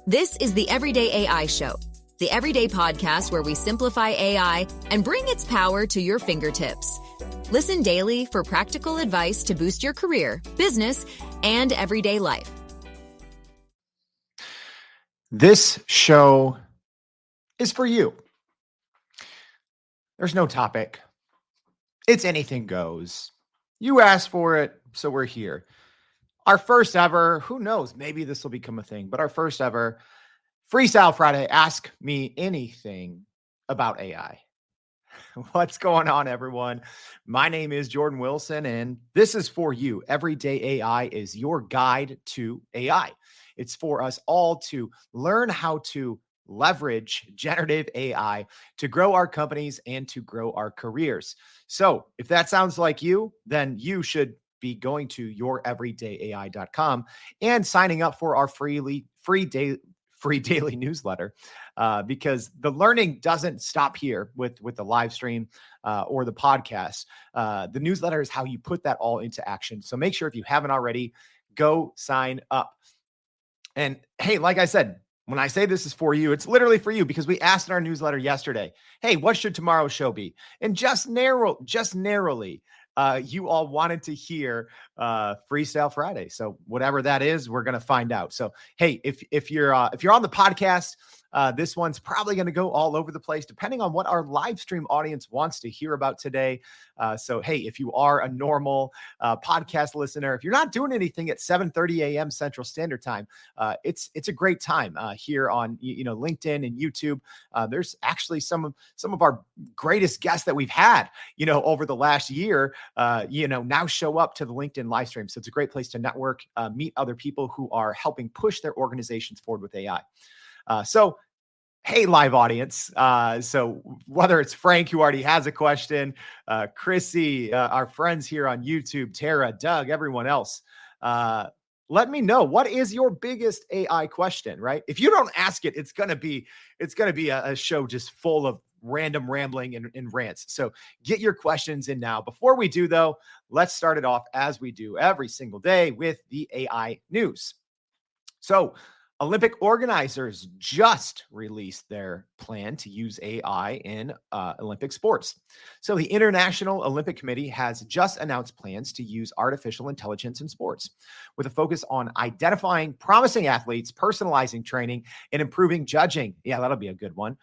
This is the Everyday AI Show, the everyday podcast where we simplify AI and bring its power to your fingertips. Listen daily for practical advice to boost your career, business, and everyday life. This show is for you. There's no topic. It's anything goes. You asked for it, so we're here. Our first ever, who knows, maybe this will become a thing, but our first ever Freestyle Friday, Ask Me Anything About AI. What's going on, everyone? My name is Jordan Wilson, and this is for you. Everyday AI is your guide to AI. It's for us all to learn how to leverage generative AI to grow our companies and to grow our careers. So if that sounds like you, then you should be going to youreverydayai.com and signing up for our free daily newsletter, because the learning doesn't stop here with the live stream or the podcast. The newsletter is how you put that all into action. So make sure, if you haven't already, go sign up. And hey, like I said, when I say this is for you, it's literally for you, because we asked in our newsletter yesterday, hey, what should tomorrow's show be? And just narrowly, you all wanted to hear Freestyle Friday. So whatever that is, we're going to find out. So, hey, if you're on the podcast, this one's probably going to go all over the place, depending on what our live stream audience wants to hear about today. So, hey, if you are a normal podcast listener, if you're not doing anything at 7:30 a.m. Central Standard Time, it's a great time here on LinkedIn and YouTube. There's actually some of our greatest guests that we've had over the last year. Now show up to the LinkedIn live stream. So it's a great place to network, meet other people who are helping push their organizations forward with AI. So, hey, live audience. So whether it's Frank, who already has a question, Chrissy, our friends here on YouTube, Tara, Doug, everyone else, let me know, what is your biggest AI question, right? If you don't ask it, it's going to be a show just full of random rambling and rants. So get your questions in now. Before we do, though, let's start it off as we do every single day with the AI news. So Olympic organizers just released their plan to use AI in Olympic sports. So the International Olympic Committee has just announced plans to use artificial intelligence in sports, with a focus on identifying promising athletes, personalizing training, and improving judging. Yeah, that'll be a good one.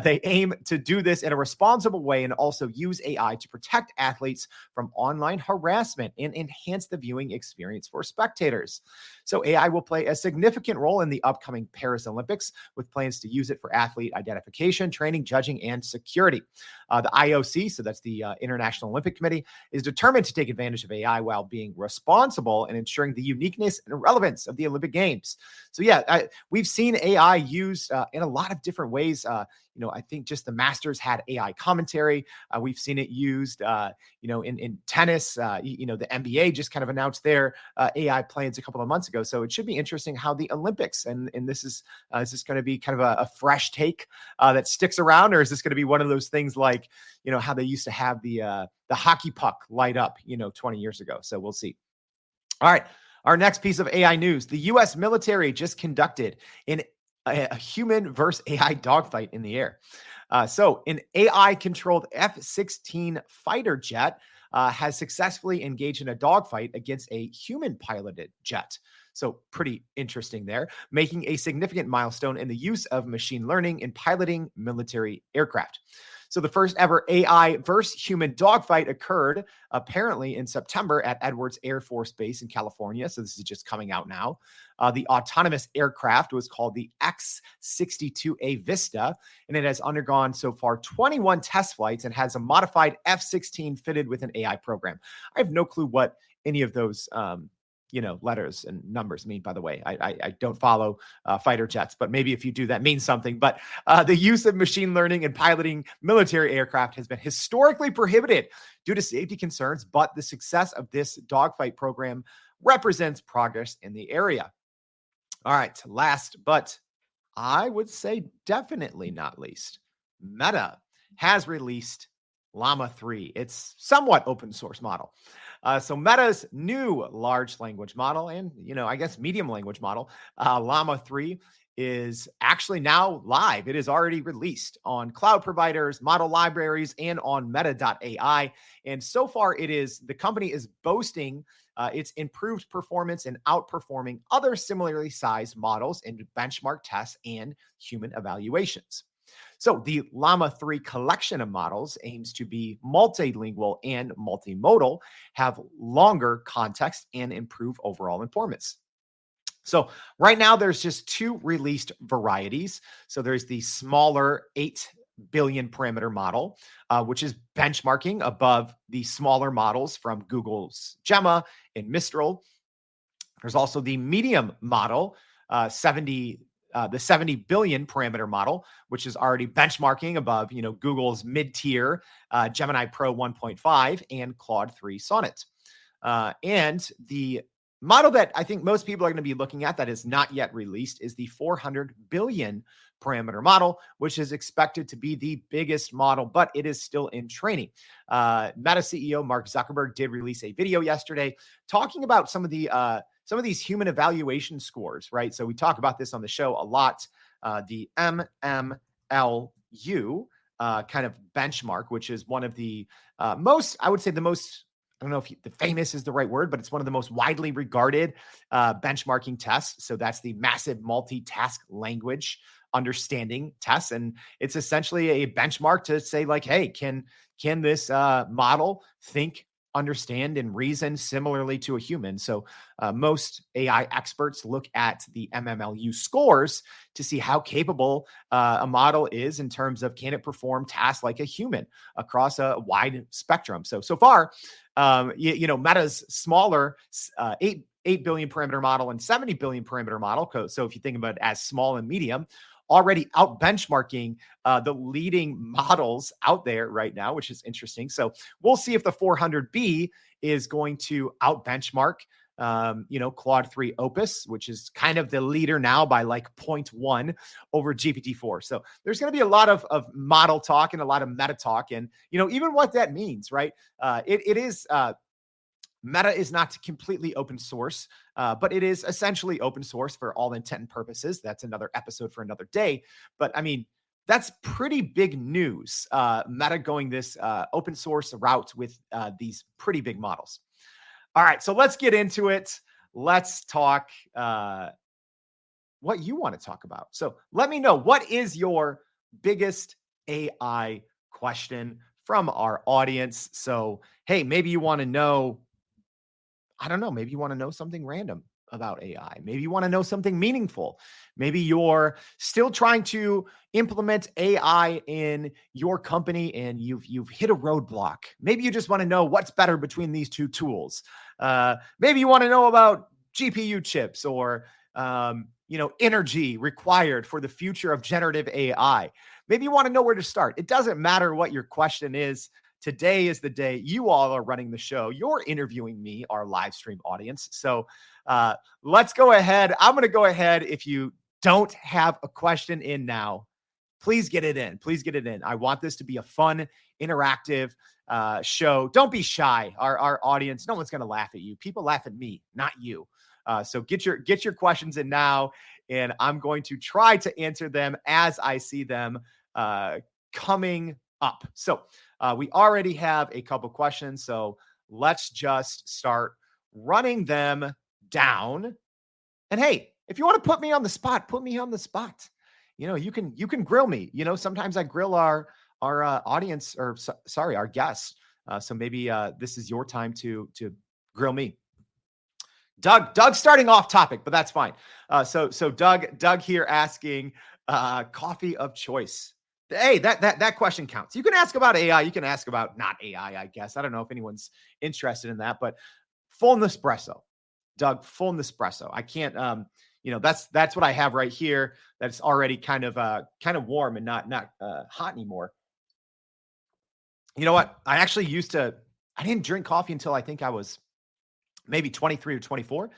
They aim to do this in a responsible way and also use AI to protect athletes from online harassment and enhance the viewing experience for spectators. So AI will play a significant role in the upcoming Paris Olympics, with plans to use it for athlete identification, training, judging, and security. The IOC, so that's the International Olympic Committee, is determined to take advantage of AI while being responsible and ensuring the uniqueness and relevance of the Olympic Games. So yeah, we've seen AI used in a lot of different ways. I think just the Masters had AI commentary. We've seen it used, in tennis. The NBA just kind of announced their AI plans a couple of months ago. So it should be interesting how the Olympics, and this is this going to be kind of a fresh take that sticks around, or is this going to be one of those things like, how they used to have the hockey puck light up, 20 years ago. So we'll see. All right. Our next piece of AI news: the U.S. military just conducted a human versus AI dogfight in the air. So an AI-controlled F-16 fighter jet has successfully engaged in a dogfight against a human-piloted jet. So pretty interesting there, making a significant milestone in the use of machine learning in piloting military aircraft. So the first ever AI versus human dogfight occurred apparently in September at Edwards Air Force Base in California. So this is just coming out now. The autonomous aircraft was called the X-62A Vista, and it has undergone so far 21 test flights and has a modified F-16 fitted with an AI program. I have no clue what any of those letters and numbers mean, by the way. I don't follow fighter jets, but maybe if you do, that means something. But the use of machine learning in piloting military aircraft has been historically prohibited due to safety concerns, but the success of this dogfight program represents progress in the area. All right, last, but I would say definitely not least, Meta has released Llama 3. It's somewhat open source model. So Meta's new large language model and, I guess medium language model, Llama 3, is actually now live. It is already released on cloud providers, model libraries, and on meta.ai. And so far, the company is boasting its improved performance and outperforming other similarly sized models in benchmark tests and human evaluations. So the Llama 3 collection of models aims to be multilingual and multimodal, have longer context, and improve overall performance. So right now there's just 2 released varieties. So there's the smaller 8 billion parameter model, which is benchmarking above the smaller models from Google's Gemma and Mistral. There's also the medium model, the 70 billion parameter model, which is already benchmarking above, Google's mid-tier Gemini Pro 1.5 and Claude 3 Sonnet. And the model that I think most people are going to be looking at that is not yet released is the 400 billion parameter model, which is expected to be the biggest model, but it is still in training. Meta CEO Mark Zuckerberg did release a video yesterday talking about some of these human evaluation scores, right? So we talk about this on the show a lot. The MMLU kind of benchmark, which is one of the most, I would say the most, I don't know if the famous is the right word, but it's one of the most widely regarded benchmarking tests. So that's the massive multitask language understanding test. And it's essentially a benchmark to say like, hey, can this model think, understand, and reason similarly to a human? So most AI experts look at the MMLU scores to see how capable a model is in terms of can it perform tasks like a human across a wide spectrum. So far, Meta's smaller 8 billion parameter model and 70 billion parameter model. So if you think about it as small and medium, already out benchmarking the leading models out there right now, which is interesting. So we'll see if the 400B is going to out benchmark, Claude 3 Opus, which is kind of the leader now by like 0.1 over GPT-4. So there's going to be a lot of model talk and a lot of meta talk, and even what that means, right? It is. Meta is not completely open source, but it is essentially open source for all intent and purposes. That's another episode for another day. But I mean, that's pretty big news. Meta going this open source route with these pretty big models. All right, so let's get into it. Let's talk what you want to talk about. So let me know, what is your biggest AI question from our audience? So, hey, maybe you want to know, I don't know, maybe you want to know something random about AI. Maybe you want to know something meaningful. Maybe you're still trying to implement AI in your company and you've hit a roadblock. Maybe you just want to know what's better between these 2 tools. Maybe you want to know about GPU chips or energy required for the future of generative AI. Maybe you want to know where to start. It doesn't matter what your question is. Today is the day you all are running the show. You're interviewing me, our live stream audience. So let's go ahead. I'm going to go ahead. If you don't have a question in now, please get it in. Please get it in. I want this to be a fun, interactive show. Don't be shy. Our audience, no one's going to laugh at you. People laugh at me, not you. So get your questions in now, and I'm going to try to answer them as I see them coming up. So we already have a couple questions, so let's just start running them down. And hey, if you want to put me on the spot, put me on the spot. You can grill me. Sometimes I grill our audience, or sorry, our guests. So maybe this is your time to grill me. Doug's starting off topic, but that's fine. So Doug here asking coffee of choice. Hey, that question counts. You can ask about AI. You can ask about not AI, I guess. I don't know if anyone's interested in that, but full Nespresso, Doug, full Nespresso. I can't, that's what I have right here. That's already kind of warm and not hot anymore. You know what? I didn't drink coffee until I think I was maybe 23 or 24,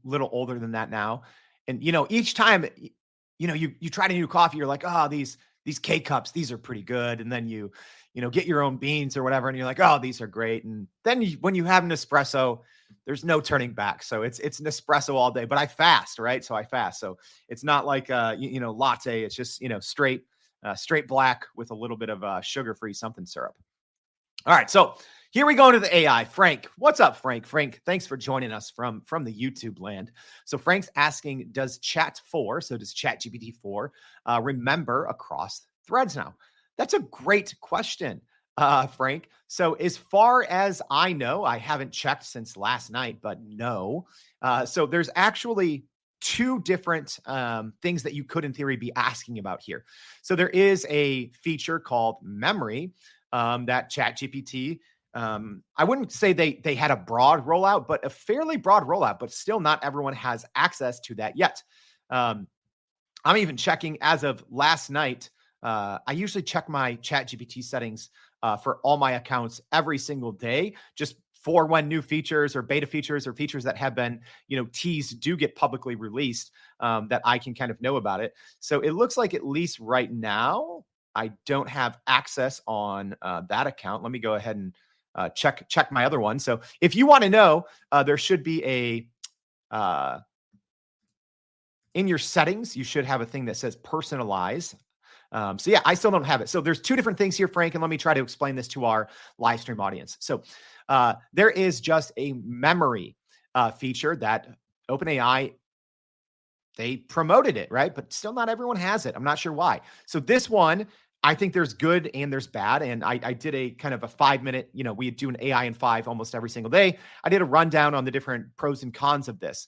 little older than that now. And, each time, you try to do coffee, you're like, oh, these K cups, these are pretty good. And then you get your own beans or whatever. And you're like, oh, these are great. And then when you have an espresso, there's no turning back. So it's an espresso all day, but I fast, right? So I fast. So it's not like latte. It's just, straight black with a little bit of sugar-free something syrup. All right. So here we go into the AI. Frank, what's up, Frank? Frank, thanks for joining us from the YouTube land. So Frank's asking, does ChatGPT 4 remember across threads now? That's a great question, Frank. So as far as I know, I haven't checked since last night, but no. So there's actually two different things that you could, in theory, be asking about here. So there is a feature called memory that ChatGPT, I wouldn't say they had a broad rollout, but a fairly broad rollout, but still not everyone has access to that yet. I'm even checking as of last night. I usually check my ChatGPT settings for all my accounts every single day, just for when new features or beta features or features that have been, teased do get publicly released, that I can kind of know about it. So it looks like, at least right now, I don't have access on that account. Let me go ahead and check my other one. So if you want to know, there should be in your settings, you should have a thing that says personalize. So yeah, I still don't have it. So there's two different things here, Frank, and let me try to explain this to our live stream audience. So there is just a memory feature that OpenAI, they promoted it, right? But still not everyone has it. I'm not sure why. So this one, I think there's good and there's bad. And I did a kind of a 5-minute, we do an AI in 5 almost every single day. I did a rundown on the different pros and cons of this.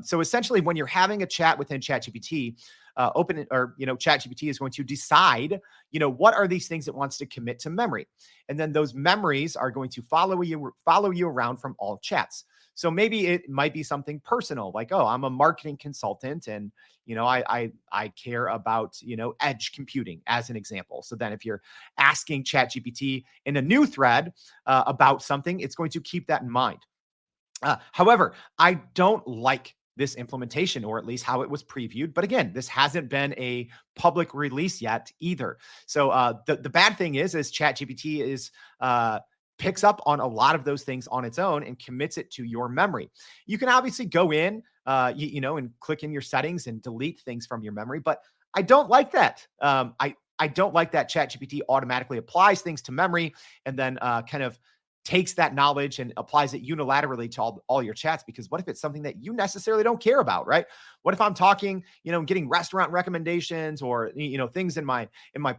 So essentially, when you're having a chat within ChatGPT, ChatGPT is going to decide, what are these things it wants to commit to memory. And then those memories are going to follow you around from all chats. So maybe it might be something personal, like, oh, I'm a marketing consultant and, I care about, edge computing, as an example. So then if you're asking ChatGPT in a new thread about something, it's going to keep that in mind. However, I don't like this implementation, or at least how it was previewed. But again, this hasn't been a public release yet either. So the bad thing is ChatGPT is picks up on a lot of those things on its own and commits it to your memory. You can obviously go in, and click in your settings and delete things from your memory, but I don't like that. I don't like that ChatGPT automatically applies things to memory and then kind of takes that knowledge and applies it unilaterally to all your chats, because what if it's something that you necessarily don't care about, right? What if I'm talking, getting restaurant recommendations or, things in my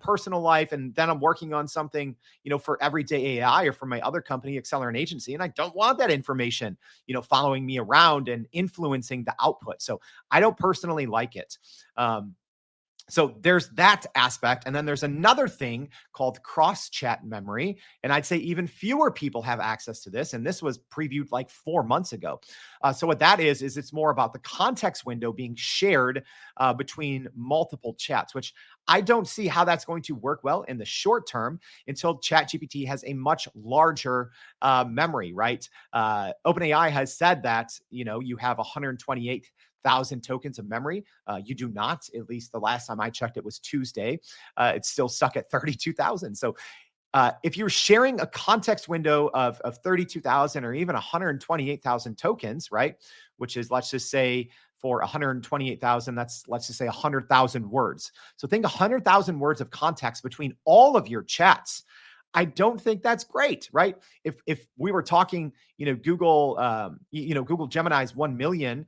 personal life, and then I'm working on something, for Everyday AI or for my other company, Accelerant Agency, and I don't want that information, following me around and influencing the output. So I don't personally like it. So there's that aspect. And then there's another thing called cross-chat memory. And I'd say even fewer people have access to this. And this was previewed like 4 months ago. So what that is it's more about the context window being shared between multiple chats, which I don't see how that's going to work well in the short term until ChatGPT has a much larger memory, right? OpenAI has said that, you have 128,000 tokens of memory. You do not, at least the last time I checked, it was Tuesday. It's still stuck at 32,000. So if you're sharing a context window of 32,000 or even 128,000 tokens, right, which is, let's just say, for 128,000, let's just say 100,000 words. So think 100,000 words of context between all of your chats. I don't think that's great, right? If we were talking, Google Gemini's 1 million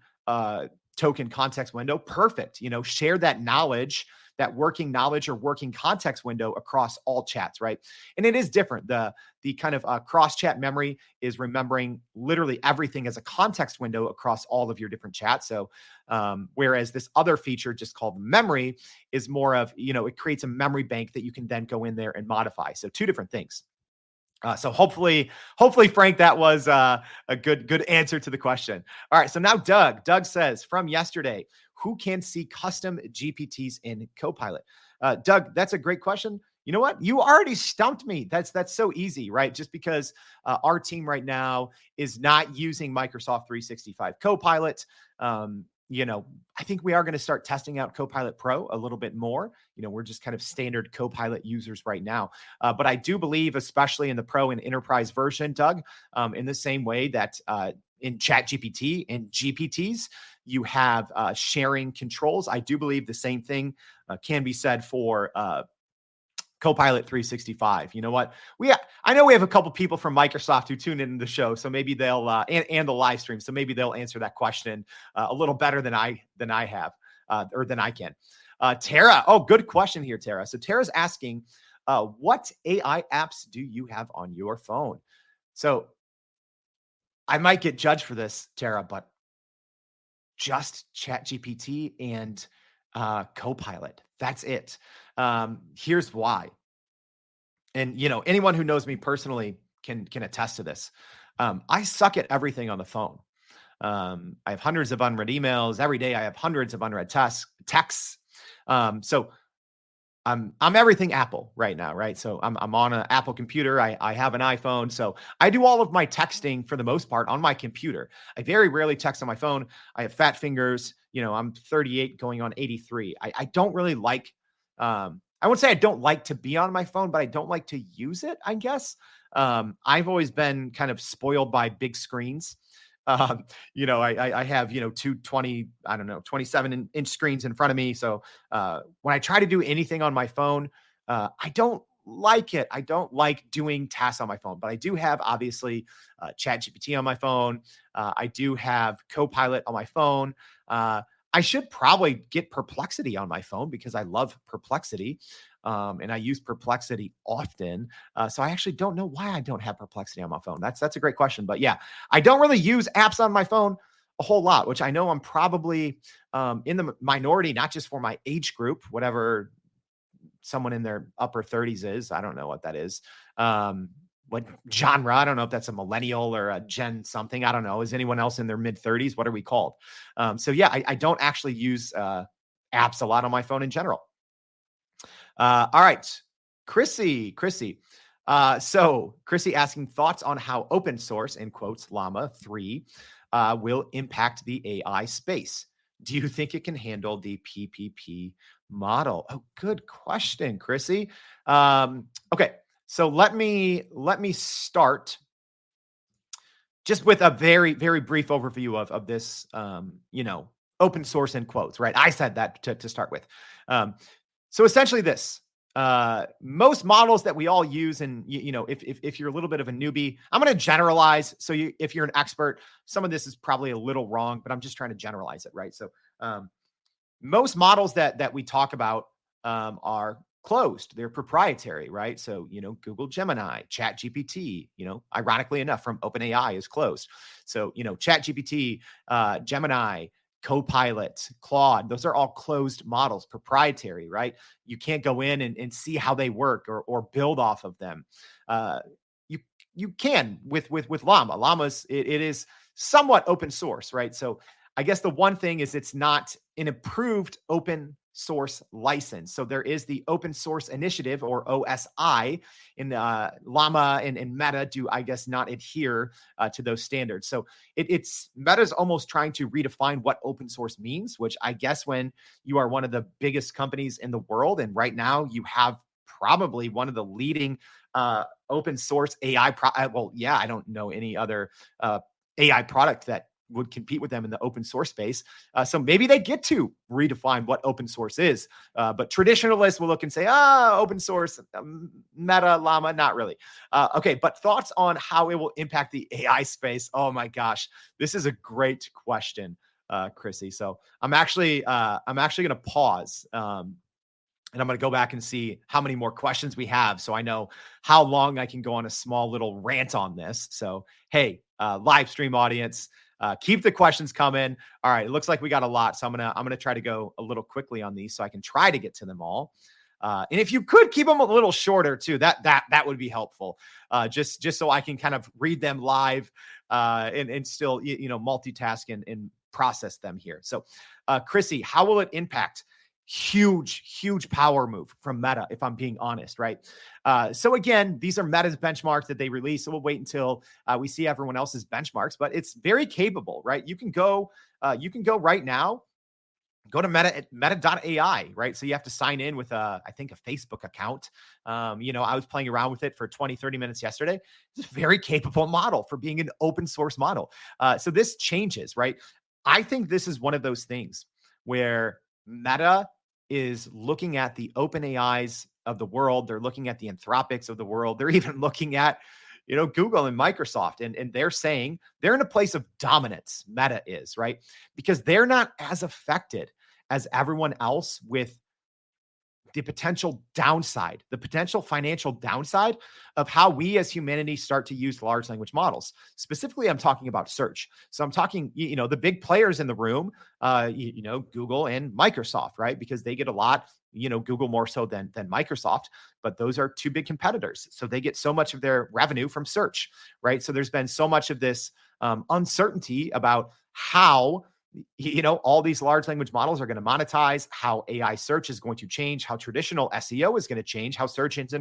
token context window, perfect. Share that knowledge, that working knowledge or working context window across all chats, right? And it is different. The kind of cross chat memory is remembering literally everything as a context window across all of your different chats. So whereas this other feature, just called memory, is more of, it creates a memory bank that you can then go in there and modify. So two different things. So hopefully, Frank, that was a good answer to the question. All right. So now Doug says, from yesterday, who can see custom GPTs in Copilot? Doug, that's a great question. You know what? You already stumped me. That's so easy, right? Just because our team right now is not using Microsoft 365 Copilot. I think we are going to start testing out Copilot Pro a little bit more. We're just kind of standard Copilot users right now. But I do believe, especially in the Pro and Enterprise version, Doug, in the same way that in ChatGPT and GPTs, you have sharing controls. I do believe the same thing can be said for Copilot 365. You know what? I know we have a couple people from Microsoft who tune into the show, so maybe they'll and the live stream, so maybe they'll answer that question a little better than I have or than I can. Tara, good question here, Tara. So Tara's asking, what AI apps do you have on your phone? So I might get judged for this, Tara, but just ChatGPT and Copilot. That's it. Here's why. And, anyone who knows me personally can attest to this. I suck at everything on the phone. I have hundreds of unread emails. Every day I have hundreds of unread texts. So I'm everything Apple right now, right? So I'm on an Apple computer. I have an iPhone. So I do all of my texting for the most part on my computer. I very rarely text on my phone. I have fat fingers. I'm 38 going on 83. I don't really like, I won't say I don't like to be on my phone, but I don't like to use it, I guess. I've always been kind of spoiled by big screens. I have, two 27-inch screens in front of me. So when I try to do anything on my phone, I don't like it. I don't like doing tasks on my phone, but I do have obviously ChatGPT on my phone. I do have Copilot on my phone. I should probably get Perplexity on my phone because I love Perplexity. And I use Perplexity often. So I actually don't know why I don't have Perplexity on my phone. That's a great question. But yeah, I don't really use apps on my phone a whole lot, which I know I'm probably in the minority, not just for my age group, whatever someone in their upper 30s is. I don't know what that is. What genre? I don't know if that's a millennial or a Gen something. I don't know. Is anyone else in their mid 30s? What are we called? So yeah, I don't actually use apps a lot on my phone in general. All right, Chrissy. So Chrissy asking thoughts on how open source, in quotes, Llama 3 will impact the AI space. Do you think it can handle the PPP model? Oh, good question, Chrissy. Okay, so let me start just with a very, very brief overview of this, open source in quotes, right? I said that to start with. So essentially this, most models that we all use, and if you're a little bit of a newbie, I'm going to generalize. So if you're an expert, some of this is probably a little wrong, but I'm just trying to generalize it, right? So most models that we talk about are closed. They're proprietary, right? So, Google Gemini, ChatGPT, ironically enough, from OpenAI is closed. So, ChatGPT, Gemini, Copilot, Claude, those are all closed models, proprietary, right? You can't go in and see how they work or build off of them. You can with Llama. Llama's, it is somewhat open source, right? So I guess the one thing is it's not an approved open source license. So there is the Open Source Initiative, or OSI, in Llama and Meta do, I guess, not adhere to those standards. So it's Meta's almost trying to redefine what open source means, which I guess when you are one of the biggest companies in the world, and right now you have probably one of the leading open source AI. I don't know any other AI product that would compete with them in the open source space. So maybe they get to redefine what open source is. But traditionalists will look and say, open source, Meta, Llama, not really. Okay, but thoughts on how it will impact the AI space? Oh my gosh, this is a great question, Chrissy. So I'm actually going to pause. And I'm going to go back and see how many more questions we have, so I know how long I can go on a small little rant on this. So, hey, live stream audience, keep the questions coming. All right, it looks like we got a lot, so I'm gonna try to go a little quickly on these, so I can try to get to them all. And if you could keep them a little shorter too, that would be helpful. Just so I can kind of read them live and still multitask and process them here. So, Chrissy, how will it impact? huge power move from Meta, if I'm being honest, right? So again, these are Meta's benchmarks that they release. So we'll wait until we see everyone else's benchmarks, but it's very capable, right? You can go right now. Go to meta.ai, right? So you have to sign in with I think a Facebook account. I was playing around with it for 20, 30 minutes yesterday. It's a very capable model for being an open source model. So this changes, right? I think this is one of those things where Meta is looking at the OpenAIs of the world. They're looking at the Anthropics of the world. They're even looking at Google and Microsoft, and they're saying they're in a place of dominance. Meta is, right? Because they're not as affected as everyone else with the potential downside, the potential financial downside of how we as humanity start to use large language models. Specifically, I'm talking about search. So I'm talking, the big players in the room, Google and Microsoft, right? Because they get a lot, Google more so than Microsoft, but those are two big competitors. So they get so much of their revenue from search, right? So there's been so much of this uncertainty about how all these large language models are going to monetize, how AI search is going to change, how traditional SEO is going to change, how search engines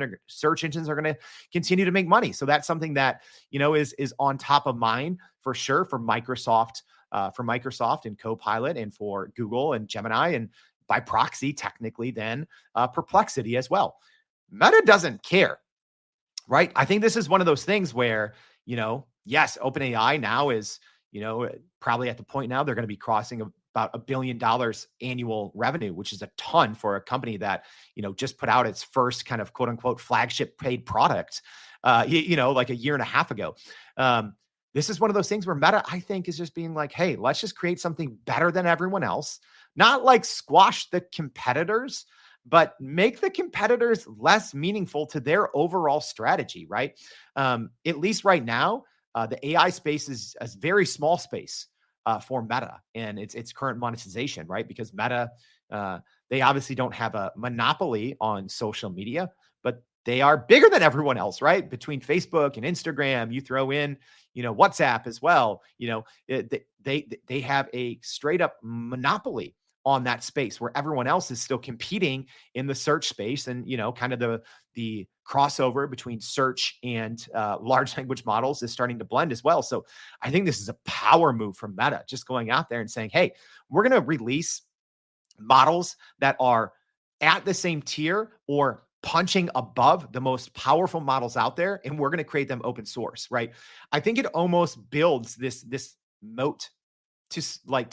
are going to continue to make money. So that's something that, is on top of mind for sure for Microsoft and Copilot, and for Google and Gemini, and by proxy, technically, then Perplexity as well. Meta doesn't care, right? I think this is one of those things where, yes, OpenAI now is, probably at the point now they're going to be crossing about $1 billion annual revenue, which is a ton for a company that, just put out its first kind of quote unquote flagship paid product, like a year and a half ago. This is one of those things where Meta, I think, is just being like, hey, let's just create something better than everyone else, not like squash the competitors, but make the competitors less meaningful to their overall strategy, right? At least right now, the AI space is a very small space for Meta and its current monetization, right? Because Meta, they obviously don't have a monopoly on social media, but they are bigger than everyone else, right? Between Facebook and Instagram, you throw in, WhatsApp as well. They have a straight up monopoly on that space where everyone else is still competing in the search space, and kind of the crossover between search and large language models is starting to blend as well. So I think this is a power move from Meta, just going out there and saying, hey, we're going to release models that are at the same tier or punching above the most powerful models out there, and we're going to create them open source, right? I think it almost builds this moat to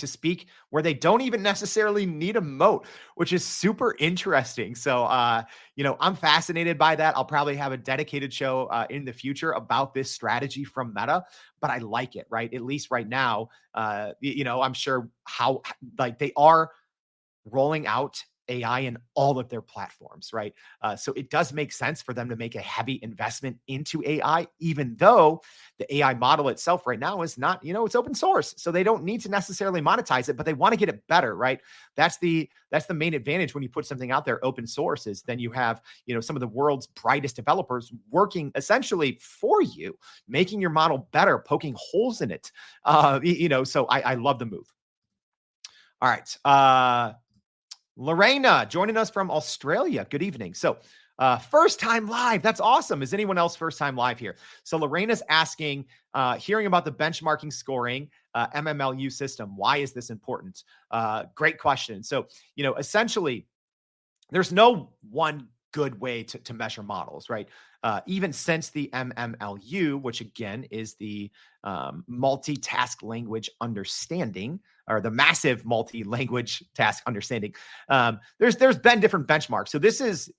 speak, where they don't even necessarily need a moat, which is super interesting. So, I'm fascinated by that. I'll probably have a dedicated show in the future about this strategy from Meta, but I like it, right? At least right now, I'm sure how they are rolling out AI in all of their platforms, right? So it does make sense for them to make a heavy investment into AI, even though the AI model itself right now is not, it's open source. So they don't need to necessarily monetize it, but they want to get it better, right? That's the main advantage when you put something out there open source, is then you have, some of the world's brightest developers working essentially for you, making your model better, poking holes in it. So I love the move. All right. Lorena joining us from Australia. Good evening. So first time live. That's awesome. Is anyone else first time live here? So Lorena's asking, hearing about the benchmarking scoring MMLU system. Why is this important? Great question. So, essentially, there's no one good way to measure models, right? Even since the MMLU, which again is the multitask language understanding, or the massive multi-language task understanding, there's been different benchmarks. So this is,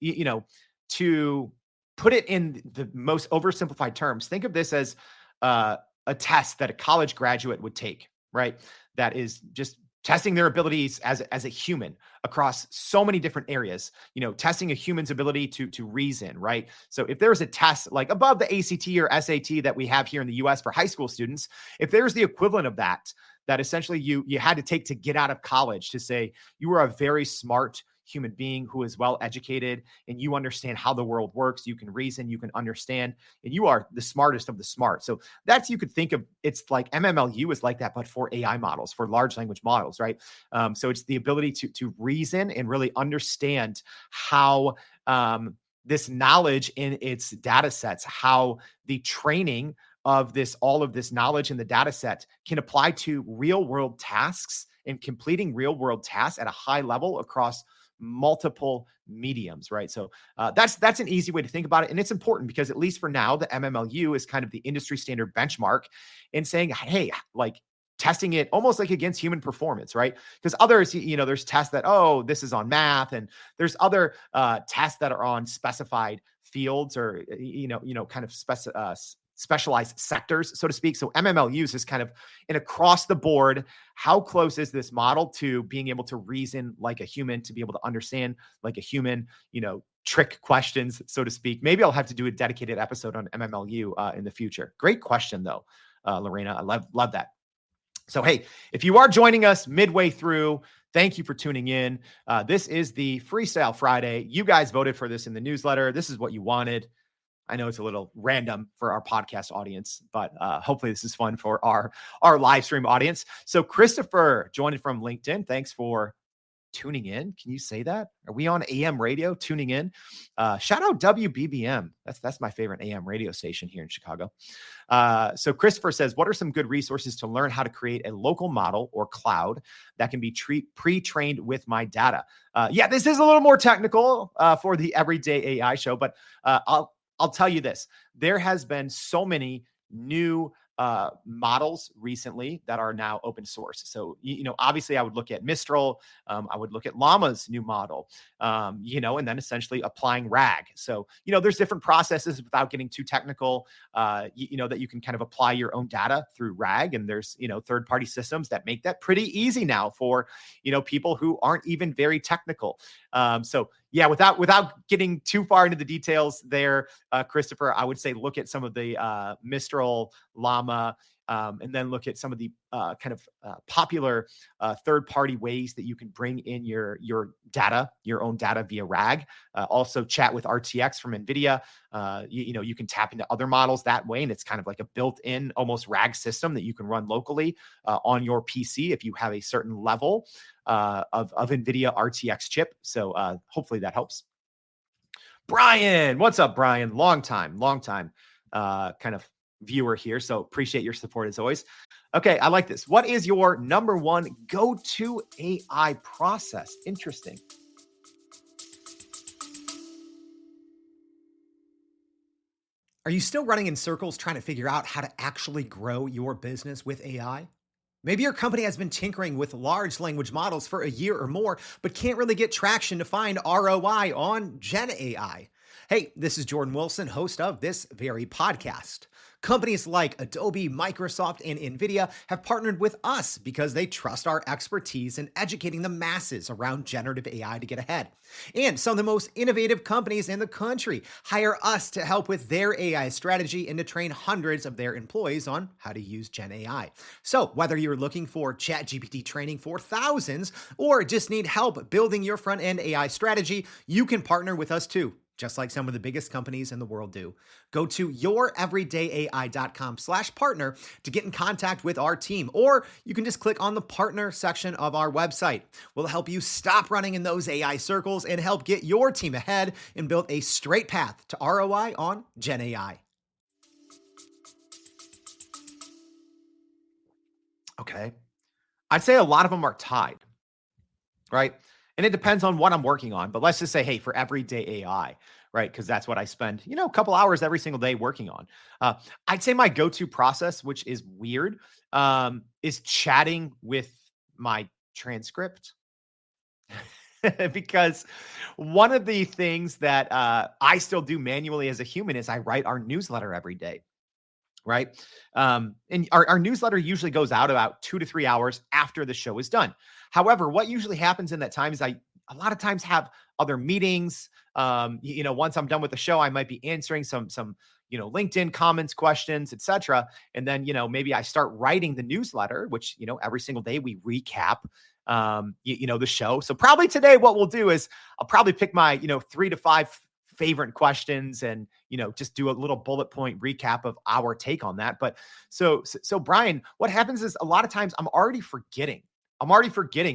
to put it in the most oversimplified terms, think of this as a test that a college graduate would take, right? That is just testing their abilities as a human across so many different areas, testing a human's ability to reason, right? So if there's a test like above the ACT or SAT that we have here in the US for high school students, if there's the equivalent of that essentially you had to take to get out of college, to say you were a very smart human being who is well educated and you understand how the world works. You can reason, you can understand, and you are the smartest of the smart. So that's, you could think of, it's like MMLU is like that, but for AI models, for large language models, right? So it's the ability to reason and really understand how this knowledge in its data sets, how the training of this, all of this knowledge in the data set can apply to real world tasks and completing real world tasks at a high level across multiple mediums, right? So that's an easy way to think about it. And it's important because, at least for now, the MMLU is kind of the industry standard benchmark in saying, hey, like, testing it almost like against human performance, right? Because others, there's tests that, oh, this is on math, and there's other tests that are on specified fields, or kind of specialized sectors, so to speak. So MMLUs is kind of an across the board, how close is this model to being able to reason like a human, to be able to understand like a human, trick questions, so to speak. Maybe I'll have to do a dedicated episode on MMLU in the future. Great question though, Lorena. I love that. So, hey, if you are joining us midway through, thank you for tuning in. This is the Freestyle Friday. You guys voted for this in the newsletter. This is what you wanted. I know it's a little random for our podcast audience, but hopefully this is fun for our live stream audience. So Christopher joined from LinkedIn. Thanks for tuning in. Can you say that? Are we on AM radio tuning in? Shout out WBBM. That's my favorite AM radio station here in Chicago. So Christopher says, what are some good resources to learn how to create a local model or cloud that can be pre-trained with my data? Yeah, this is a little more technical for the Everyday AI show, but I'll tell you this. There has been so many new models recently that are now open source. So, obviously I would look at Mistral. I would look at Llama's new model, and then essentially applying RAG. So, there's different processes without getting too technical, that you can kind of apply your own data through RAG. And there's, third-party systems that make that pretty easy now for, people who aren't even very technical. So yeah, without getting too far into the details there, Christopher, I would say look at some of the Mistral, Llama, and then look at some of the kind of popular third-party ways that you can bring in your data, your own data via RAG. Also chat with RTX from NVIDIA. You can tap into other models that way, and it's kind of like a built-in almost RAG system that you can run locally on your PC if you have a certain level of NVIDIA RTX chip. So hopefully that helps. Brian, what's up, Brian? Long time kind of viewer here. So appreciate your support as always. Okay, I like this. What is your number one go-to AI process? Interesting. Are you still running in circles trying to figure out how to actually grow your business with AI? Maybe your company has been tinkering with large language models for a year or more, but can't really get traction to find ROI on Gen AI. Hey, this is Jordan Wilson, host of this very podcast. Companies like Adobe, Microsoft, and NVIDIA have partnered with us because they trust our expertise in educating the masses around generative AI to get ahead. And some of the most innovative companies in the country hire us to help with their AI strategy and to train hundreds of their employees on how to use Gen AI. So whether you're looking for ChatGPT training for thousands or just need help building your front-end AI strategy, you can partner with us too, just like some of the biggest companies in the world do. Go to youreverydayai.com/partner to get in contact with our team, or you can just click on the partner section of our website. We'll help you stop running in those AI circles and help get your team ahead and build a straight path to ROI on Gen AI. Okay. I'd say a lot of them are tied, right? And it depends on what I'm working on. But let's just say, hey, for everyday AI, right? Because that's what I spend, a couple hours every single day working on. I'd say my go-to process, which is weird, is chatting with my transcript. Because one of the things that I still do manually as a human is I write our newsletter every day. Right. And our newsletter usually goes out about 2 to 3 hours after the show is done. However, what usually happens in that time is I a lot of times have other meetings. Once I'm done with the show, I might be answering some LinkedIn comments, questions, etc. And then, maybe I start writing the newsletter, which, every single day we recap the show. So probably today, what we'll do is I'll probably pick my, 3 to 5 favorite questions and, just do a little bullet point recap of our take on that. But so Brian, what happens is a lot of times I'm already forgetting,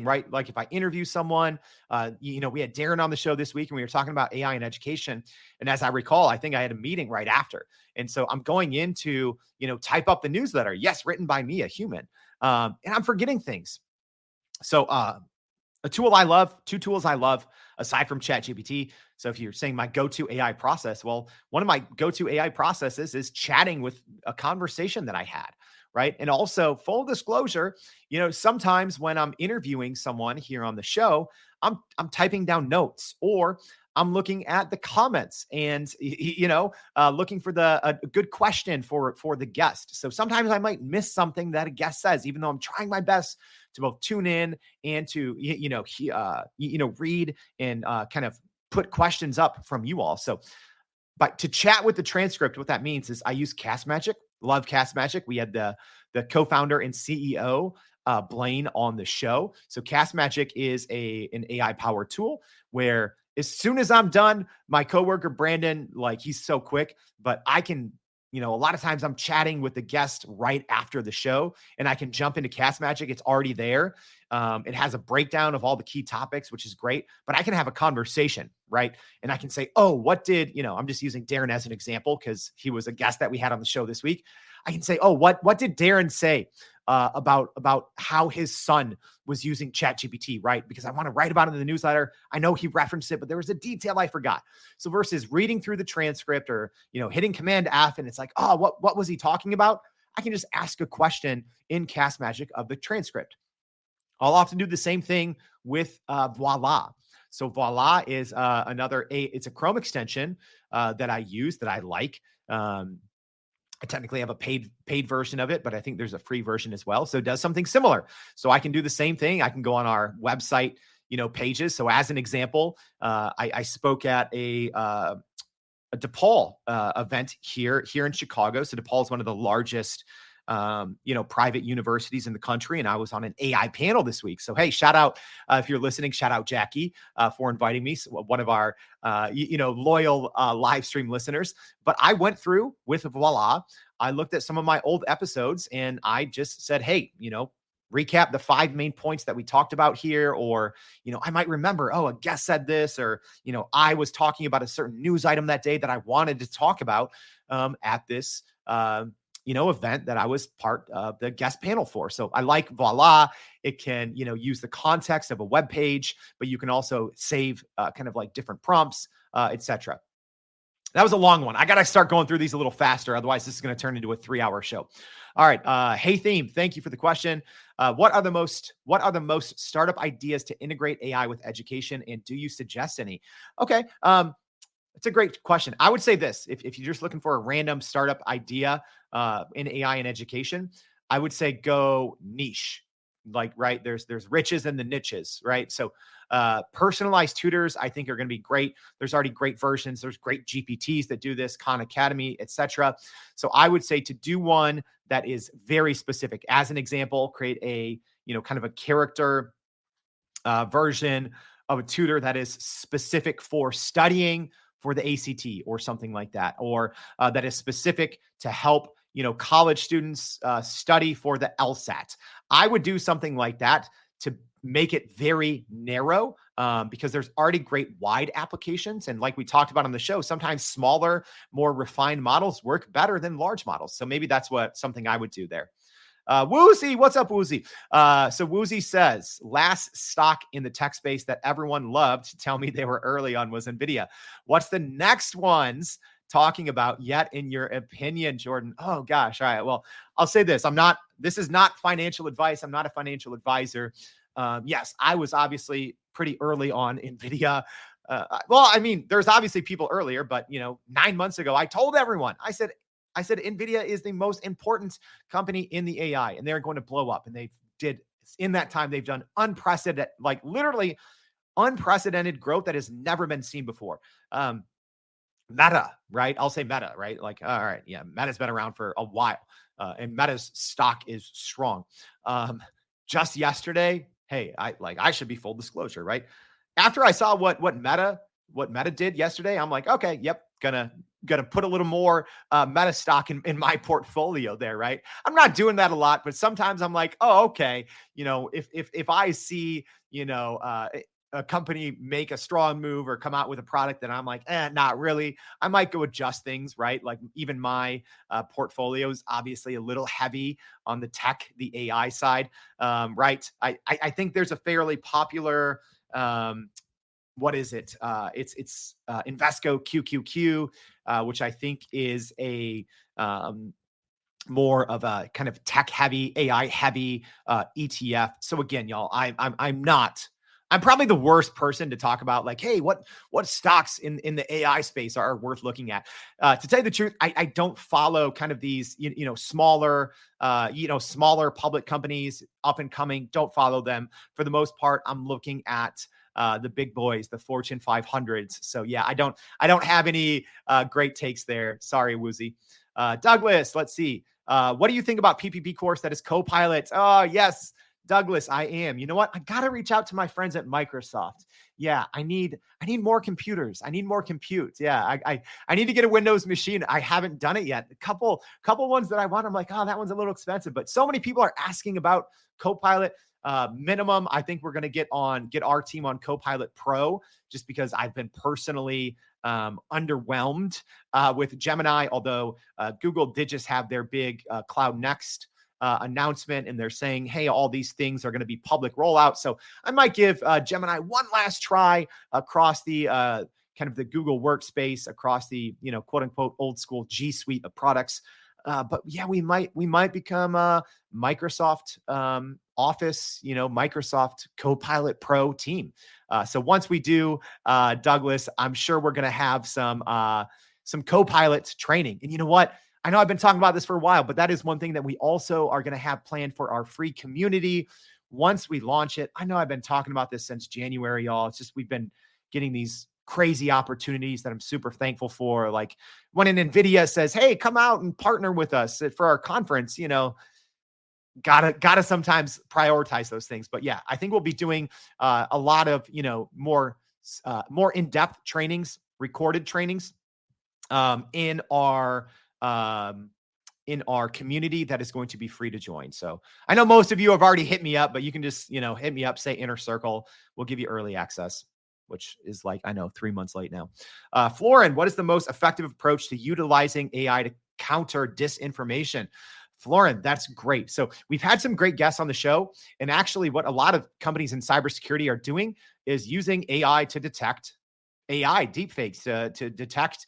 right? Like if I interview someone, we had Darren on the show this week and we were talking about AI and education. And as I recall, I think I had a meeting right after. And so I'm going in to, type up the newsletter. Yes, written by me, a human. And I'm forgetting things. So two tools I love aside from ChatGPT. So if you're saying my go-to AI process, well, one of my go-to AI processes is chatting with a conversation that I had, right? And also full disclosure, sometimes when I'm interviewing someone here on the show, I'm typing down notes or I'm looking at the comments and, looking for a good question for the guest. So sometimes I might miss something that a guest says, even though I'm trying my best to both tune in and to, read and kind of put questions up from you all. So, but to chat with the transcript, what that means is I use Cast Magic. Love Cast Magic. We had the co-founder and CEO, Blaine, on the show. So Cast Magic is an AI powered tool where as soon as I'm done, my coworker Brandon, like he's so quick, but I can, a lot of times I'm chatting with the guest right after the show and I can jump into Cast Magic. It's already there. It has a breakdown of all the key topics, which is great, but I can have a conversation, right? And I can say, oh, what did, I'm just using Darren as an example because he was a guest that we had on the show this week. I can say, oh, what did Darren say about how his son was using ChatGPT, right? Because I want to write about it in the newsletter. I know he referenced it, but there was a detail I forgot. So versus reading through the transcript or, hitting Command F and it's like, oh, what was he talking about? I can just ask a question in Cast Magic of the transcript. I'll often do the same thing with Voila. So Voila is it's a Chrome extension that I use that I like. I technically have a paid version of it, but I think there's a free version as well. So it does something similar. So I can do the same thing. I can go on our website, pages. So as an example, I spoke at a DePaul event here in Chicago. So DePaul is one of the largest private universities in the country. And I was on an AI panel this week. So, hey, shout out, if you're listening, shout out Jackie for inviting me, so one of our, loyal live stream listeners. But I went through with Voila. I looked at some of my old episodes and I just said, hey, recap the 5 main points that we talked about here. Or, I might remember, oh, a guest said this, or, I was talking about a certain news item that day that I wanted to talk about at this, event that I was part of the guest panel for. So I like Voila. It can, use the context of a web page, but you can also save kind of like different prompts, etc. That was a long one. I got to start going through these a little faster. Otherwise, this is going to turn into a 3-hour show. All right. Hey, Theme, thank you for the question. What are the most startup ideas to integrate AI with education? And do you suggest any? Okay. It's a great question. I would say this, if you're just looking for a random startup idea in AI and education, I would say go niche. Like, right, there's riches and the niches, right? So personalized tutors, I think, are going to be great. There's already great versions. There's great GPTs that do this, Khan Academy, etc. So I would say to do one that is very specific. As an example, create a, kind of a character version of a tutor that is specific for studying for the ACT or something like that, or that is specific to help, college students study for the LSAT. I would do something like that to make it very narrow because there's already great wide applications. And like we talked about on the show, sometimes smaller, more refined models work better than large models. So maybe that's something I would do there. Woozy, what's up, Woozy? So Woozy says, last stock in the tech space that everyone loved to tell me they were early on was NVIDIA. What's the next ones talking about yet, in your opinion, Jordan? Oh, gosh. All right. Well, I'll say this. This is not financial advice. I'm not a financial advisor. Yes, I was obviously pretty early on NVIDIA. There's obviously people earlier, but 9 months ago, I told everyone, I said, NVIDIA is the most important company in the AI and they're going to blow up. And in that time, they've done unprecedented, like literally unprecedented growth that has never been seen before. Meta, right? I'll say Meta, right? Like, all right. Yeah. Meta's been around for a while and Meta's stock is strong. Just yesterday, hey, I should be full disclosure, right? After I saw what Meta did yesterday, I'm like, okay, yep, gonna put a little more Meta stock in my portfolio there, right? I'm not doing that a lot, but sometimes I'm like, oh, okay, if I see, a company make a strong move or come out with a product that I'm like, not really, I might go adjust things, right? Like even my portfolio is obviously a little heavy on the tech, the AI side, right? I think there's a fairly popular what is it? It's Invesco QQQ, which I think is a more of a kind of tech heavy, AI heavy ETF. So again, y'all, I'm probably the worst person to talk about like, hey, what stocks in the AI space are worth looking at. To tell you the truth, I don't follow kind of these smaller smaller public companies up and coming. Don't follow them for the most part. I'm looking at the big boys, the Fortune 500s. So yeah, I don't have any great takes there. Sorry, Woozy. Douglas, let's see. What do you think about PPP course that is Copilot? Oh, yes, Douglas, I am. You know what? I got to reach out to my friends at Microsoft. Yeah, I need more computers. I need more compute. Yeah, I need to get a Windows machine. I haven't done it yet. A couple ones that I want. I'm like, oh, that one's a little expensive. But so many people are asking about Copilot. Minimum, I think we're going to get our team on Copilot Pro, just because I've been personally underwhelmed with Gemini, although Google did just have their big Cloud Next announcement, and they're saying, hey, all these things are going to be public rollout. So I might give Gemini one last try across the kind of the Google workspace, across the, quote unquote, old school G Suite of products. But yeah, we might become a Microsoft Office, Microsoft Copilot Pro team. So once we do, Douglas, I'm sure we're going to have some Copilot training. And you know what? I know I've been talking about this for a while, but that is one thing that we also are going to have planned for our free community once we launch it. I know I've been talking about this since January, y'all. It's just we've been getting these crazy opportunities that I'm super thankful for. Like when an NVIDIA says, hey, come out and partner with us for our conference, gotta sometimes prioritize those things. But yeah, I think we'll be doing a lot of, more in-depth trainings, recorded trainings in our community that is going to be free to join. So I know most of you have already hit me up, but you can just, hit me up, say Inner Circle. We'll give you early access, which is like, I know, 3 months late now. Florin, what is the most effective approach to utilizing AI to counter disinformation? Florin, that's great. So we've had some great guests on the show. And actually what a lot of companies in cybersecurity are doing is using AI to detect AI deepfakes, to detect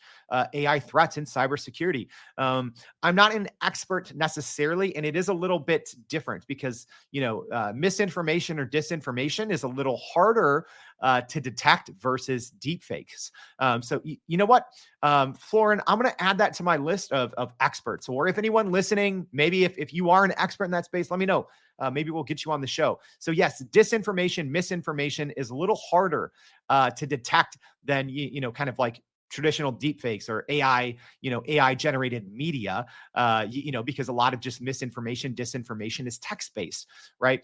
AI threats in cybersecurity. I'm not an expert necessarily, and it is a little bit different because, misinformation or disinformation is a little harder to detect versus deepfakes. So you know what, Florin, I'm going to add that to my list of experts. Or if anyone listening, maybe if you are an expert in that space, let me know. Maybe we'll get you on the show. So yes, disinformation, misinformation is a little harder to detect than, kind of like traditional deepfakes or AI, AI generated media, because a lot of just misinformation, disinformation is text-based, right?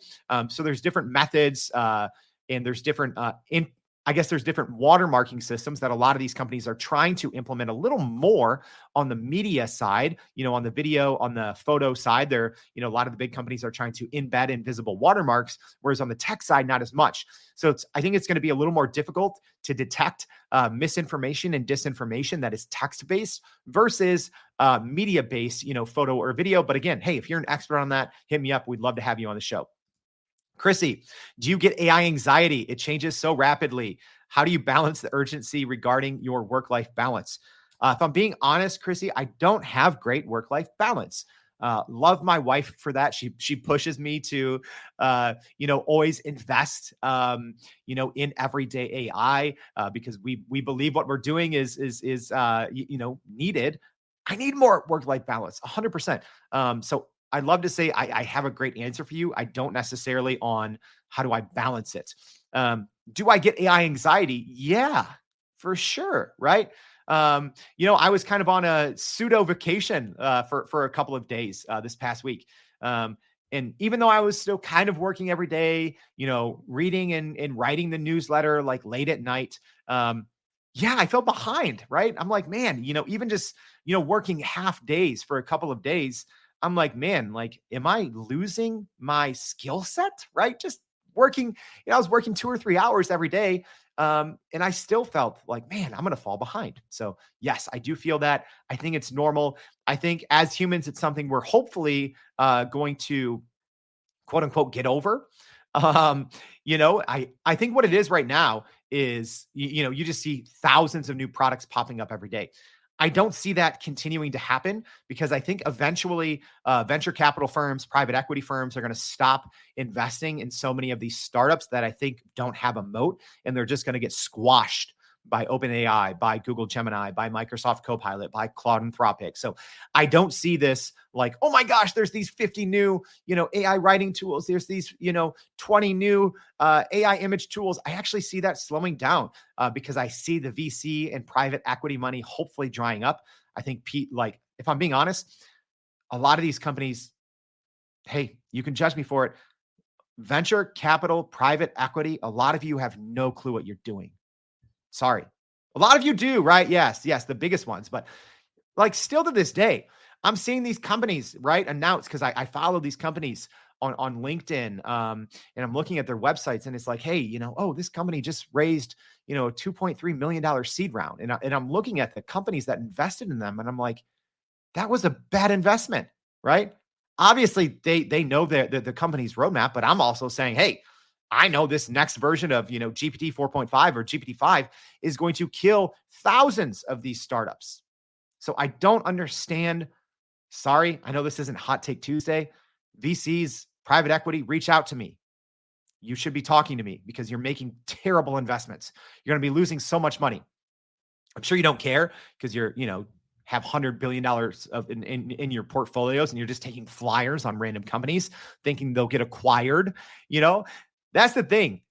So there's different methods and there's different I guess there's different watermarking systems that a lot of these companies are trying to implement a little more on the media side, on the video, on the photo side. There, a lot of the big companies are trying to embed invisible watermarks, whereas on the tech side, not as much. So I think it's going to be a little more difficult to detect misinformation and disinformation that is text-based versus media-based, photo or video. But again, hey, if you're an expert on that, hit me up. We'd love to have you on the show. Chrissy, do you get AI anxiety? It changes so rapidly. How do you balance the urgency regarding your work-life balance? If I'm being honest, Chrissy, I don't have great work-life balance. Love my wife for that. She pushes me to, always invest, in everyday AI because we believe what we're doing is needed. I need more work-life balance, 100%. So I'd love to say I have a great answer for you. I don't necessarily on how do I balance it. Do I get AI anxiety? Yeah, for sure. Right. I was kind of on a pseudo vacation for a couple of days this past week. And even though I was still kind of working every day, reading and writing the newsletter like late at night, yeah, I felt behind, right? I'm like, man, even just, working half days for a couple of days, I'm like, man, like, am I losing my skill set, right? Just working, I was working 2 or 3 hours every day. And I still felt like, man, I'm going to fall behind. So yes, I do feel that. I think it's normal. I think as humans, it's something we're hopefully going to quote unquote get over. I think what it is right now is, you just see thousands of new products popping up every day. I don't see that continuing to happen because I think eventually venture capital firms, private equity firms are going to stop investing in so many of these startups that I think don't have a moat, and they're just going to get squashed by OpenAI, by Google Gemini, by Microsoft Copilot, by Claude Anthropic. So I don't see this like, oh my gosh, there's these 50 new, AI writing tools. There's these, 20 new AI image tools. I actually see that slowing down because I see the VC and private equity money hopefully drying up. I think like, if I'm being honest, a lot of these companies, hey, you can judge me for it. Venture capital, private equity, a lot of you have no clue what you're doing. Sorry. A lot of you do, right? Yes, the biggest ones. But like still to this day, I'm seeing these companies, right, announce, because I follow these companies on LinkedIn, and I'm looking at their websites, and it's like, hey, this company just raised, a $2.3 million seed round. And I'm looking at the companies that invested in them, and I'm like, that was a bad investment, right? Obviously, they know the company's roadmap, but I'm also saying, hey, I know this next version of, GPT 4.5 or GPT 5 is going to kill thousands of these startups. So I don't understand. Sorry, I know this isn't Hot Take Tuesday. VCs, private equity, reach out to me. You should be talking to me because you're making terrible investments. You're going to be losing so much money. I'm sure you don't care because you're, have $100 billion in your portfolios and you're just taking flyers on random companies thinking they'll get acquired. That's the thing.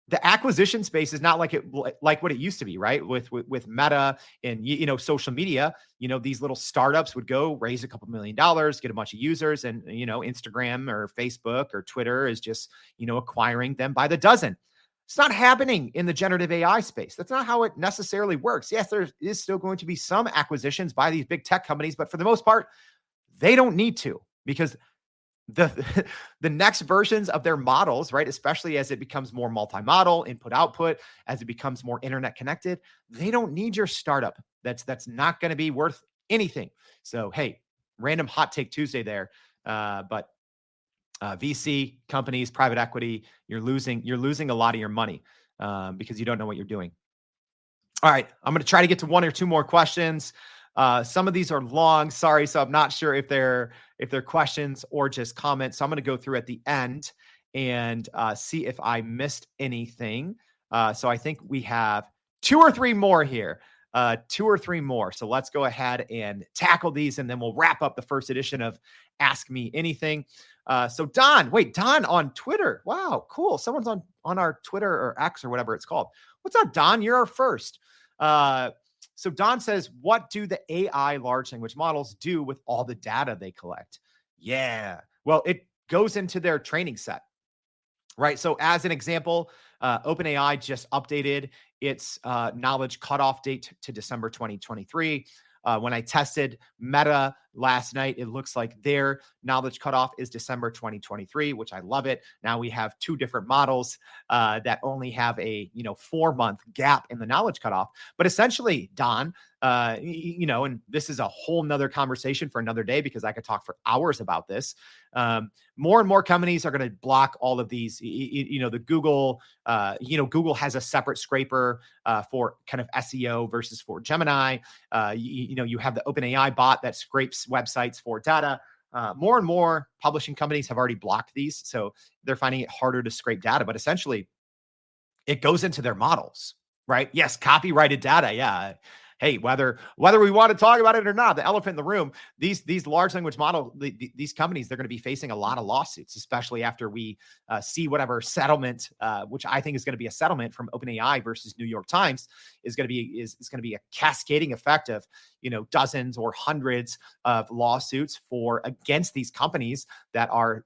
The acquisition space is not like what it used to be, right? With Meta and social media, these little startups would go raise a couple $1 million, get a bunch of users, and Instagram or Facebook or Twitter is just acquiring them by the dozen. It's not happening in the generative AI space. That's not how it necessarily works. Yes, there is still going to be some acquisitions by these big tech companies, but for the most part, they don't need to, because the next versions of their models, right, especially as it becomes more multi-model, input output, as it becomes more internet connected, they don't need your startup. That's not going to be worth anything. So hey, random Hot Take Tuesday there, but VC companies, private equity, you're losing a lot of your money because you don't know what you're doing. All right, I'm going to try to get to one or two more questions. Some of these are long, sorry, so I'm not sure if they're questions or just comments. So I'm going to go through at the end and see if I missed anything. So I think we have 2 or 3 more here. 2 or 3 more. So let's go ahead and tackle these, and then we'll wrap up the first edition of Ask Me Anything. So Don on Twitter. Wow, cool. Someone's on our Twitter or X or whatever it's called. What's up, Don? You're our first. So Don says, what do the AI large language models do with all the data they collect? Yeah, well, it goes into their training set, right? So as an example, OpenAI just updated its knowledge cutoff date to December 2023. When I tested Meta last night, it looks like their knowledge cutoff is December 2023, which I love it. Now we have 2 different models that only have a 4-month gap in the knowledge cutoff. But essentially, Don, and this is a whole nother conversation for another day because I could talk for hours about this. More and more companies are going to block all of these. The Google, Google has a separate scraper for kind of SEO versus for Gemini. You have the OpenAI bot that scrapes websites for data. More and more publishing companies have already blocked these, so they're finding it harder to scrape data. But essentially, it goes into their models, right? Yes, copyrighted data. Yeah. hey, whether we want to talk about it or not, the elephant in the room, these large language model, these companies, they're going to be facing a lot of lawsuits, especially after we see whatever settlement, which I think is going to be a settlement from OpenAI versus New York Times, is going to be a cascading effect of, dozens or hundreds of lawsuits against these companies that are,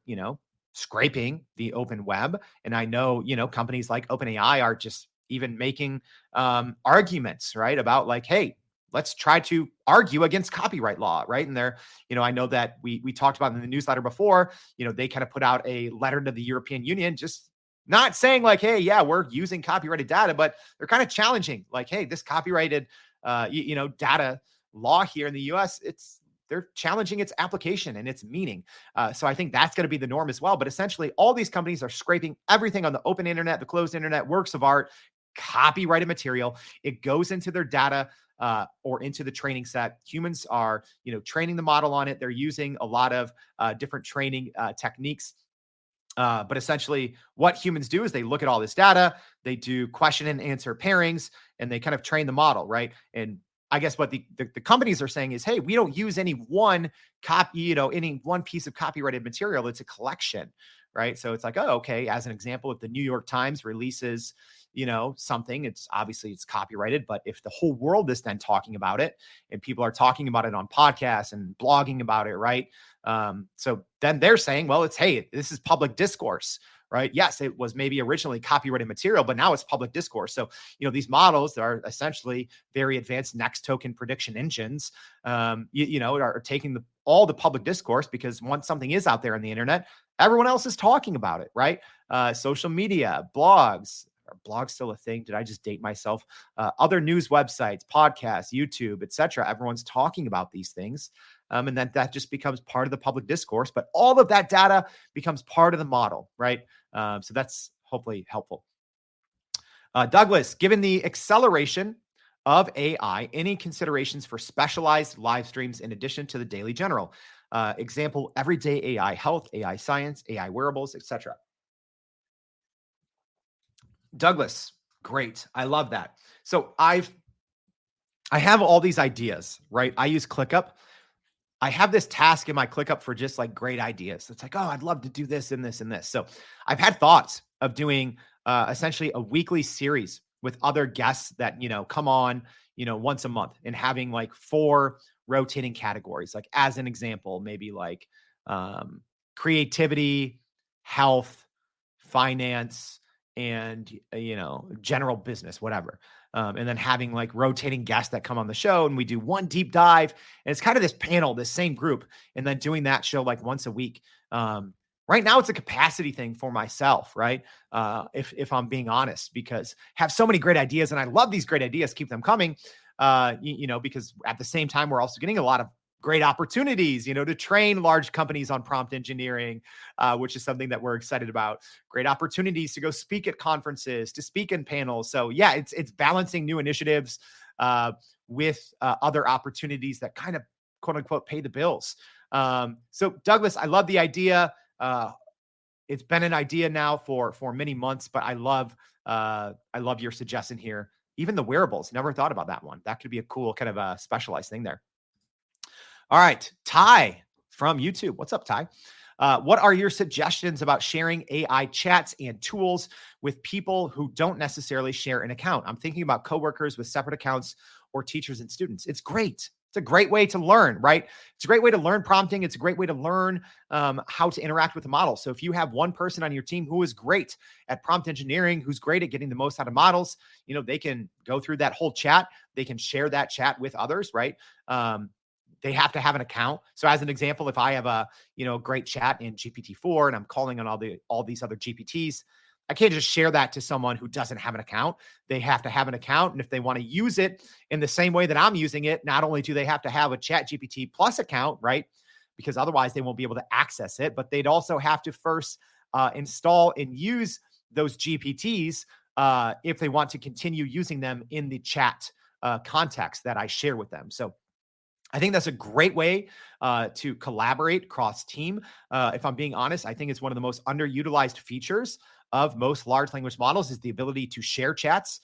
scraping the open web. And I know, companies like OpenAI are just even making arguments, right, about like, hey, let's try to argue against copyright law, right? And they're, I know that we talked about in the newsletter before, they kind of put out a letter to the European Union, just not saying like, hey, yeah, we're using copyrighted data, but they're kind of challenging like, hey, this copyrighted, data law here in the US, they're challenging its application and its meaning. So I think that's going to be the norm as well. But essentially, all these companies are scraping everything on the open internet, the closed internet, works of art, copyrighted material. It goes into their data or into the training set. Humans are, training the model on it. They're using a lot of different training techniques. But essentially, what humans do is they look at all this data, they do question and answer pairings, and they kind of train the model, right? And I guess what the companies are saying is, hey, we don't use any one copy, any one piece of copyrighted material. It's a collection, right? So it's like, oh, okay. As an example, if the New York Times releases, something, it's copyrighted. But if the whole world is then talking about it and people are talking about it on podcasts and blogging about it, right? So then they're saying, well, hey, this is public discourse, right? Yes, it was maybe originally copyrighted material, but now it's public discourse. So, these models are essentially very advanced next token prediction engines, are taking all the public discourse, because once something is out there on the internet, everyone else is talking about it, right? Social media, blogs. Are blogs still a thing? Did I just date myself? Other news websites, podcasts, YouTube, etc. Everyone's talking about these things. And then that just becomes part of the public discourse. But all of that data becomes part of the model, right? So that's hopefully helpful. Douglas, given the acceleration of AI, any considerations for specialized live streams in addition to the daily general? Example, everyday AI health, AI science, AI wearables, etc. Douglas, great. I love that. So I have all these ideas, right? I use ClickUp. I have this task in my ClickUp for just like great ideas. It's like, oh, I'd love to do this and this and this. So I've had thoughts of doing essentially a weekly series with other guests that, come on, once a month, and having like 4 rotating categories. Like as an example, maybe like creativity, health, finance, and general business, whatever. And then having like rotating guests that come on the show, and we do one deep dive, and it's kind of this panel, this same group, and then doing that show like once a week. Right now it's a capacity thing for myself, right? If I'm being honest, because I have so many great ideas, and I love these great ideas, keep them coming. Because at the same time, we're also getting a lot of great opportunities, to train large companies on prompt engineering, which is something that we're excited about. Great opportunities to go speak at conferences, to speak in panels. So yeah, it's balancing new initiatives with other opportunities that kind of quote unquote pay the bills. So Douglas, I love the idea. It's been an idea now for many months, but I love your suggestion here. Even the wearables, never thought about that one. That could be a cool kind of a specialized thing there. All right, Ty from YouTube. What's up, Ty? What are your suggestions about sharing AI chats and tools with people who don't necessarily share an account? I'm thinking about coworkers with separate accounts or teachers and students. It's great. It's a great way to learn, right? It's a great way to learn prompting. It's a great way to learn how to interact with the model. So if you have one person on your team who is great at prompt engineering, who's great at getting the most out of models, they can go through that whole chat. They can share that chat with others, right? They have to have an account. So as an example, if I have a great chat in GPT-4 and I'm calling on all these other GPTs, I can't just share that to someone who doesn't have an account. They have to have an account. And if they want to use it in the same way that I'm using it, not only do they have to have a ChatGPT Plus account, right? Because otherwise they won't be able to access it, but they'd also have to first install and use those GPTs if they want to continue using them in the chat context that I share with them. So I think that's a great way to collaborate cross team. If I'm being honest, I think it's one of the most underutilized features of most large language models is the ability to share chats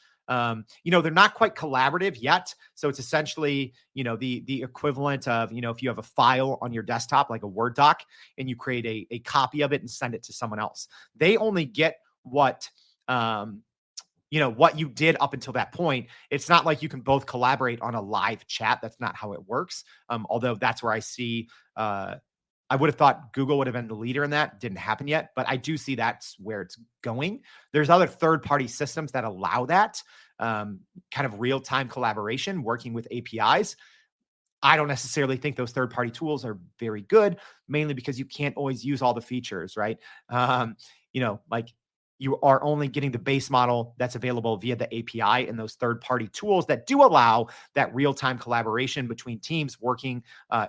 They're not quite collaborative yet. So it's essentially, the equivalent of, if you have a file on your desktop, like a Word doc, and you create a copy of it and send it to someone else. They only get what you did up until that point. It's not like you can both collaborate on a live chat. That's not how it works. Although that's where I see, I would have thought Google would have been the leader in that. Didn't happen yet, but I do see that's where it's going. There's other third-party systems that allow that kind of real-time collaboration working with APIs. I don't necessarily think those third-party tools are very good, mainly because you can't always use all the features, right? Like you are only getting the base model that's available via the API, and those third-party tools that do allow that real-time collaboration between teams working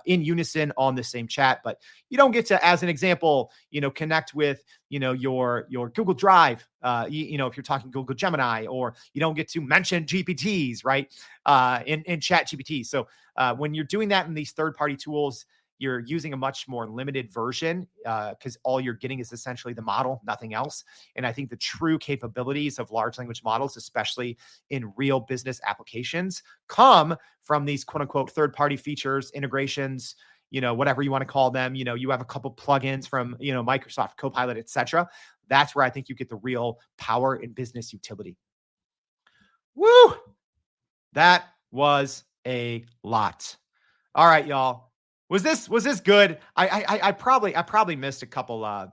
in unison on the same chat. But you don't get to, as an example, connect with, your Google Drive, if you're talking Google Gemini, or you don't get to mention GPTs, right, in ChatGPT. So when you're doing that in these third-party tools, you're using a much more limited version because all you're getting is essentially the model, nothing else. And I think the true capabilities of large language models, especially in real business applications, come from these quote unquote third-party features, integrations, whatever you want to call them. You have a couple plugins from, Microsoft Copilot, etc. That's where I think you get the real power and business utility. Woo! That was a lot. All right, y'all. Was this good? I probably missed a couple. I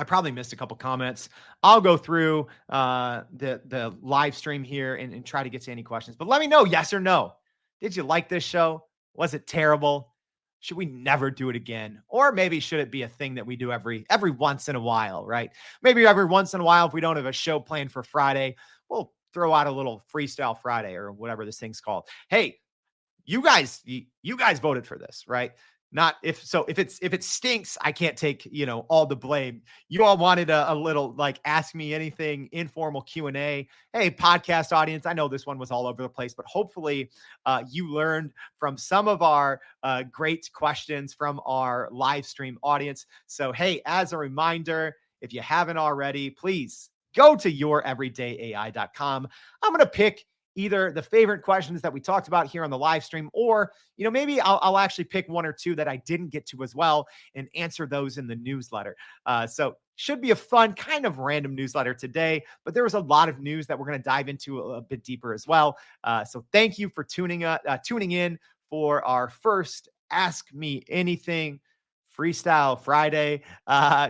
probably missed a couple comments. I'll go through the live stream here and try to get to any questions. But let me know, yes or no. Did you like this show? Was it terrible? Should we never do it again? Or maybe should it be a thing that we do every once in a while, right? Maybe every once in a while, if we don't have a show planned for Friday, we'll throw out a little Freestyle Friday or whatever this thing's called. Hey, you guys voted for this, right? Not if it stinks, I can't take, all the blame. You all wanted a little like ask me anything informal Q&A. Hey, podcast audience, I know this one was all over the place, but hopefully you learned from some of our great questions from our live stream audience. So, hey, as a reminder, if you haven't already, please go to youreverydayai.com. I'm going to pick either the favorite questions that we talked about here on the live stream, or, maybe I'll actually pick one or two that I didn't get to as well and answer those in the newsletter. So should be a fun kind of random newsletter today, but there was a lot of news that we're going to dive into a bit deeper as well. So thank you for tuning in for our first Ask Me Anything Freestyle Friday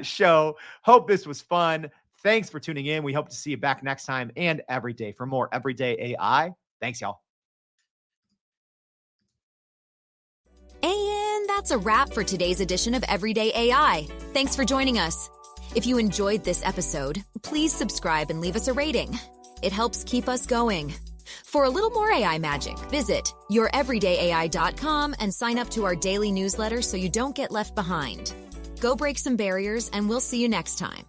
show. Hope this was fun. Thanks for tuning in. We hope to see you back next time and every day for more Everyday AI. Thanks, y'all. And that's a wrap for today's edition of Everyday AI. Thanks for joining us. If you enjoyed this episode, please subscribe and leave us a rating. It helps keep us going. For a little more AI magic, visit youreverydayai.com and sign up to our daily newsletter so you don't get left behind. Go break some barriers, and we'll see you next time.